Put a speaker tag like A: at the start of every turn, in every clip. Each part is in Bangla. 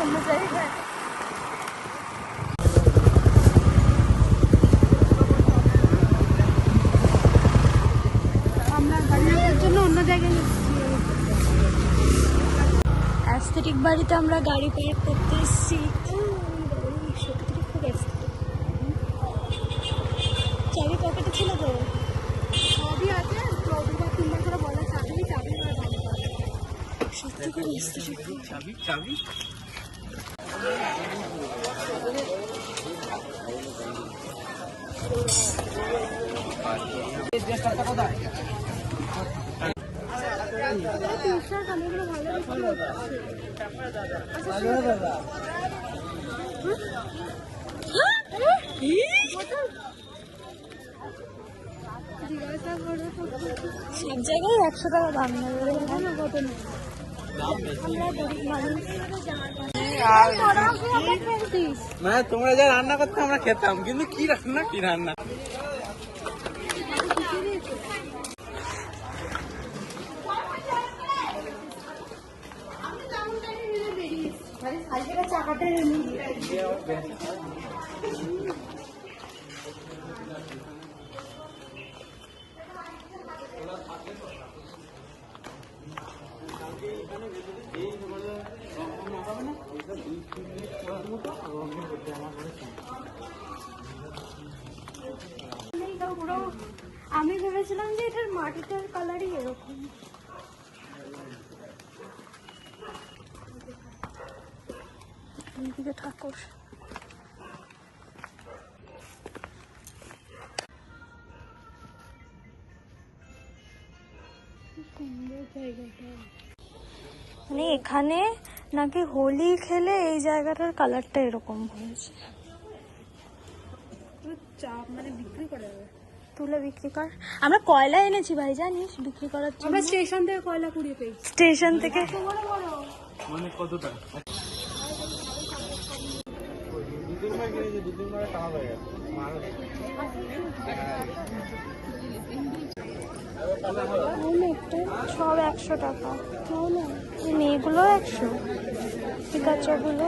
A: অন্য জায়গায় আমরা গাড়ি রাখার জন্য অন্য জায়গায় অ্যাস্থেটিক বাড়িতে আমরা গাড়ি পার্ক করতে এসেছি। সত্যি খুব অ্যাস্থেটিক। চাবি পকেটে ছিল তো? সবই আছে, দুবার তিনবার করে বলা চাবি সত্যি খুব অ্যাস্থেটিক। চাবি সব জায়গায় 100 টাকা দাম নেবে কত না।
B: মানে তোমরা যা রান্না করতে আমরা খেতাম, কিন্তু কি রান্না
A: আমি ভেবেছিলাম যে এটার মাটিটার কালারই এরকম। এইদিকে ঠাকুর। মানে এখানে নাকি হোলি খেলে এই জায়গাটার কালারটা এরকম হয়েছে। মানে বিক্রি করে তুলে বিক্রি কর। আমরা কয়লা এনেছি ভাই জানিস বিক্রি করার জন্য। আমরা স্টেশন থেকে কয়লা কুড়িয়ে পেয়েছি। স্টেশন থেকে
B: মানে কত টাকা?
A: সব 100 টাকা। মেয়েগুলো 100। ঠিক আছে ওগুলো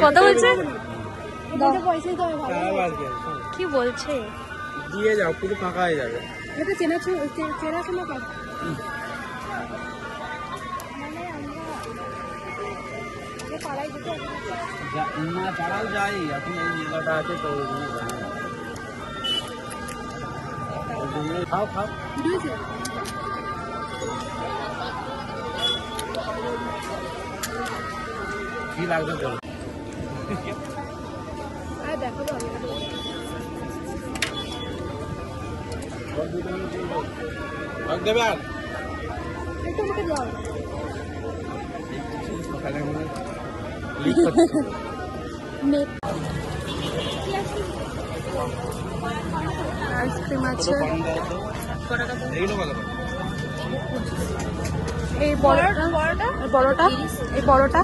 A: কত বলছে? কি বলছে?
B: দিয়ে যাও, পুরো ফাঁকা হয়ে যাবে।
A: এটা চেনাশোনা কাজ।
B: না তারাও যাই, এখন এই মেলাটা আছে তো খাও খাও। কি লাগবে বল?
A: দেখো
B: দেবে আর
A: আইসক্রিম আছে। এই বড়টা এই বড়টা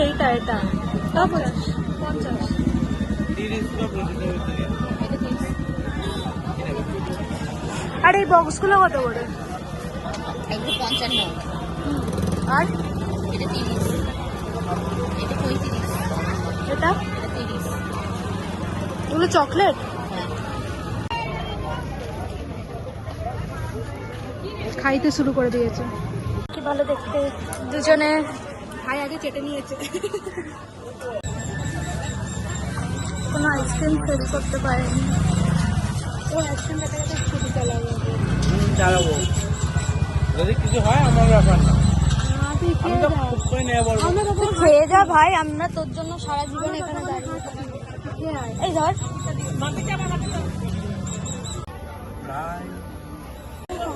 A: এইটা এটা 50। আর এই বক্সগুলো কত করে?
C: 55।
A: আর
C: এটা 30, এটা 35,
A: এটা
C: 30।
A: এগুলো চকলেট। খাইতে শুরু করে দিয়েছে। কি ভালো দেখতে দুজনে। ভাই আগে চেটে নিয়েছে। কোনো আইসক্রিম ফেল করতে পারেনি। ও আইসক্রিম কাছে ছুটি
B: চালাবো, যদি কিছু হয় আমার ব্যাপার না।
A: খেয়ে যা ভাই, আমরা তোর জন্য সারা জীবন এখানে দাঁড়িয়ে। এই ধর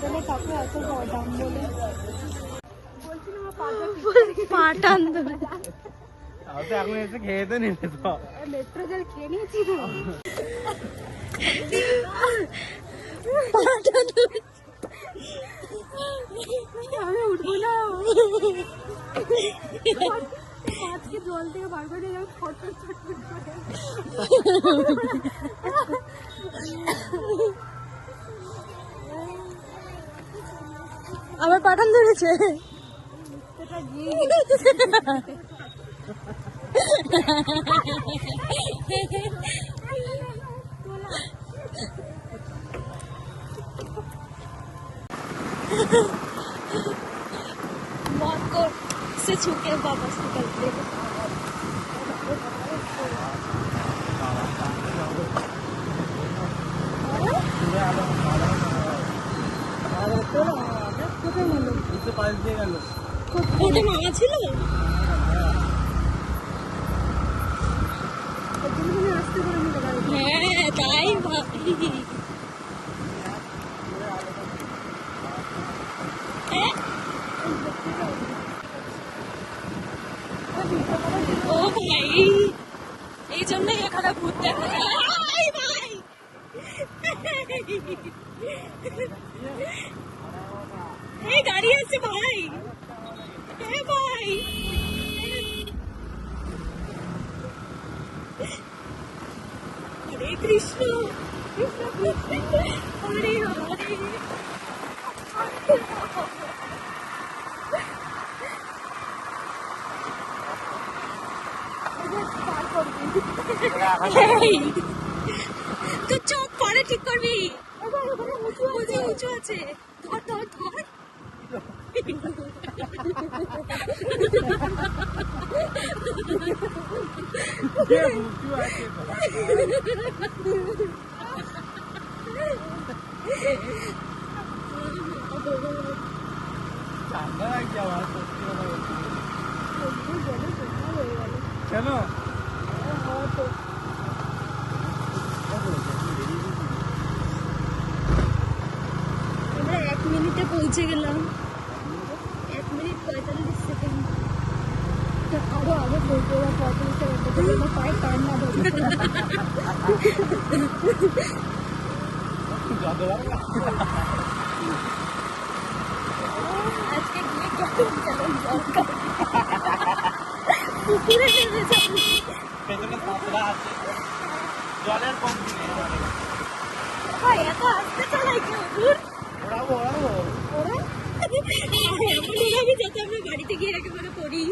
A: বাজারে কাপড় এত দাম বলে পাটান ধরে
B: এখন এসে খেয়ে তো নিবে তো
A: মেট্রো জল খেয়ে নিয়েছি আমি উঠবো না আজকে জল থেকে বার করে যাবো ফটফট ফটফট করে আবার পাঠান ধরেছে मौत को से छूके वापस निकलते ওটা মামা ছিল হ্যাঁ তাই ভাবি ও ভাই এই জন্যই এখানে ঘুরতে ভাই ভাই এই গাড়ি আছে ভাই ভাই হরে কৃষ্ণ কৃষ্ণ কৃষ্ণ হরে হরে তো চোখ পরে ঠিক করবি উঁচু আছে ধর ধর ধর
B: কেন
A: আমরা 1 মিনিটে পৌঁছে গেলাম 1 মিনিট 45 সেকেন্ড আরো আগে বলতে হবে 45 সেকেন্ড পায়ে টান না ধরে আজকে গিয়ে পুকুরে নেমে যাবো
B: পেছনে সাঁতরা আছে জলের কমতি নেই
A: ভাই এত আস্তে চালাই কেউ দূর
B: ওড়াবো
A: ওরা এমন ওড়াবি যাতে আমরা বাড়িতে গিয়ে একেবারে পড়ি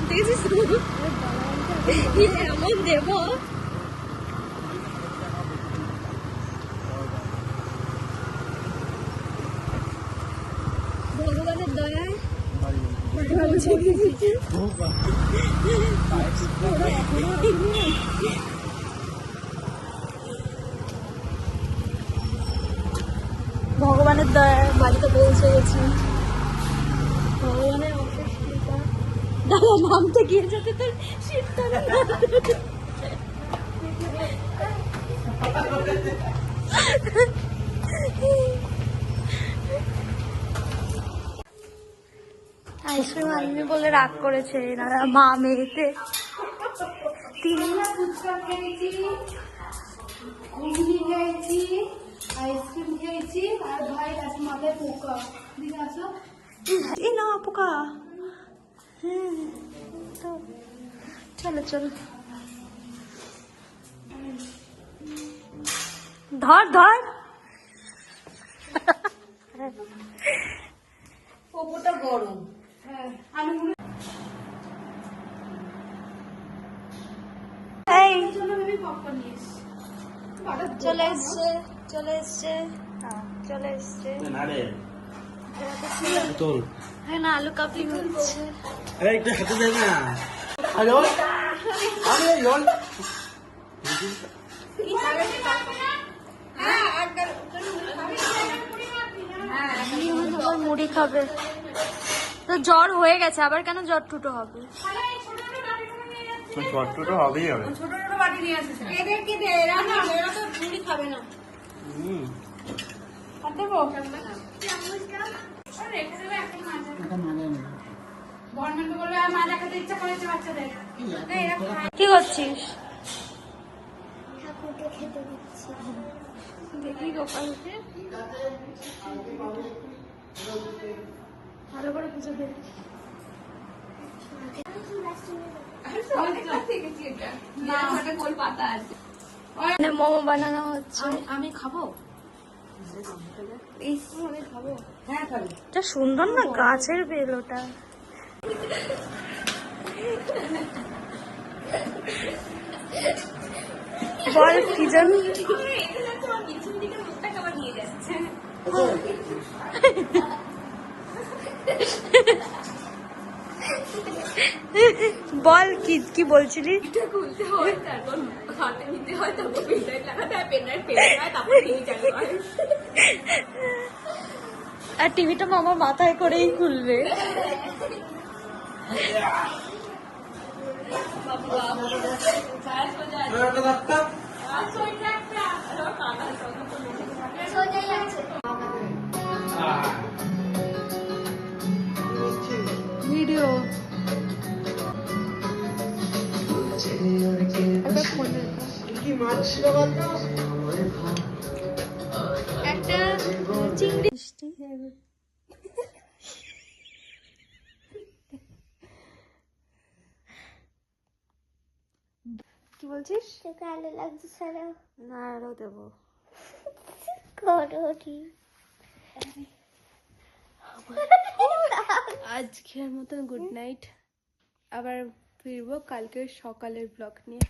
A: দেখছিস এমন দেব ভগবানের দয়ায় ভগবানের দয়ায় বাড়িতে পৌঁছে গেছি ভগবানের অশেষ কৃপা দাদা নামতে গিয়ে যাতে তোর শীতটা আইসক্রিম আনবি বলে রাগ করেছে মা মেয়েতে ফুচকা খেয়েছি ঘুগনি খেয়েছি আইসক্রিম খেয়েছি আর ভাই আছে মাথায় পোকা দিকে আসো এই না পোকা চলো চলো ধর ধর পোকাটা গরম চলে এসছে চলে এসছে চলে এসছে হ্যাঁ না আলু কাপড়ি হচ্ছে
B: একটু হাতে দেয় না হ্যালো
A: মুড়ি খাবে তো জ্বর হয়ে গেছে আবার কেন জ্বর টুটো হবে
B: ছোট হবেই হবে
D: বাটি নিয়ে আসিস না।
A: এদেরকে দে, এরা না, এরা তো মুড়ি খাবে না।
D: আর দেবো? আরে রেখে দেবে, এখন মাজা। গভর্নমেন্ট বলবে আর মাজা খেতে ইচ্ছা করেছে বাচ্চাদের। না, এরা খায়।
A: কি করছিস?
E: ঠাকুরকে খেতে দিচ্ছি।
A: দেখি গোপালকে ভালো করে পুজো দে। মানে মোমো বানানো হচ্ছে।
C: আমি খাবো।
A: ইস, আমি খাবো।
D: হ্যাঁ, খাবি।
A: যা সুন্দর না গাছের বেল ওটা। বল কি জানি বল কি কি বলছিলি? আর টিভিটা মামা মাথায় করেই খুলবে।
E: সোজাই আছে।
A: ভিডিও একটা চিংড়ি মিষ্টি। কি বলছিস?
E: তোকে আলো লাগছে সারা।
A: না আরো দেবো।
E: করোটি।
A: আজকের মতন গুড নাইট। আবার ফিরবো কালকের সকালের ব্লগ নিয়ে।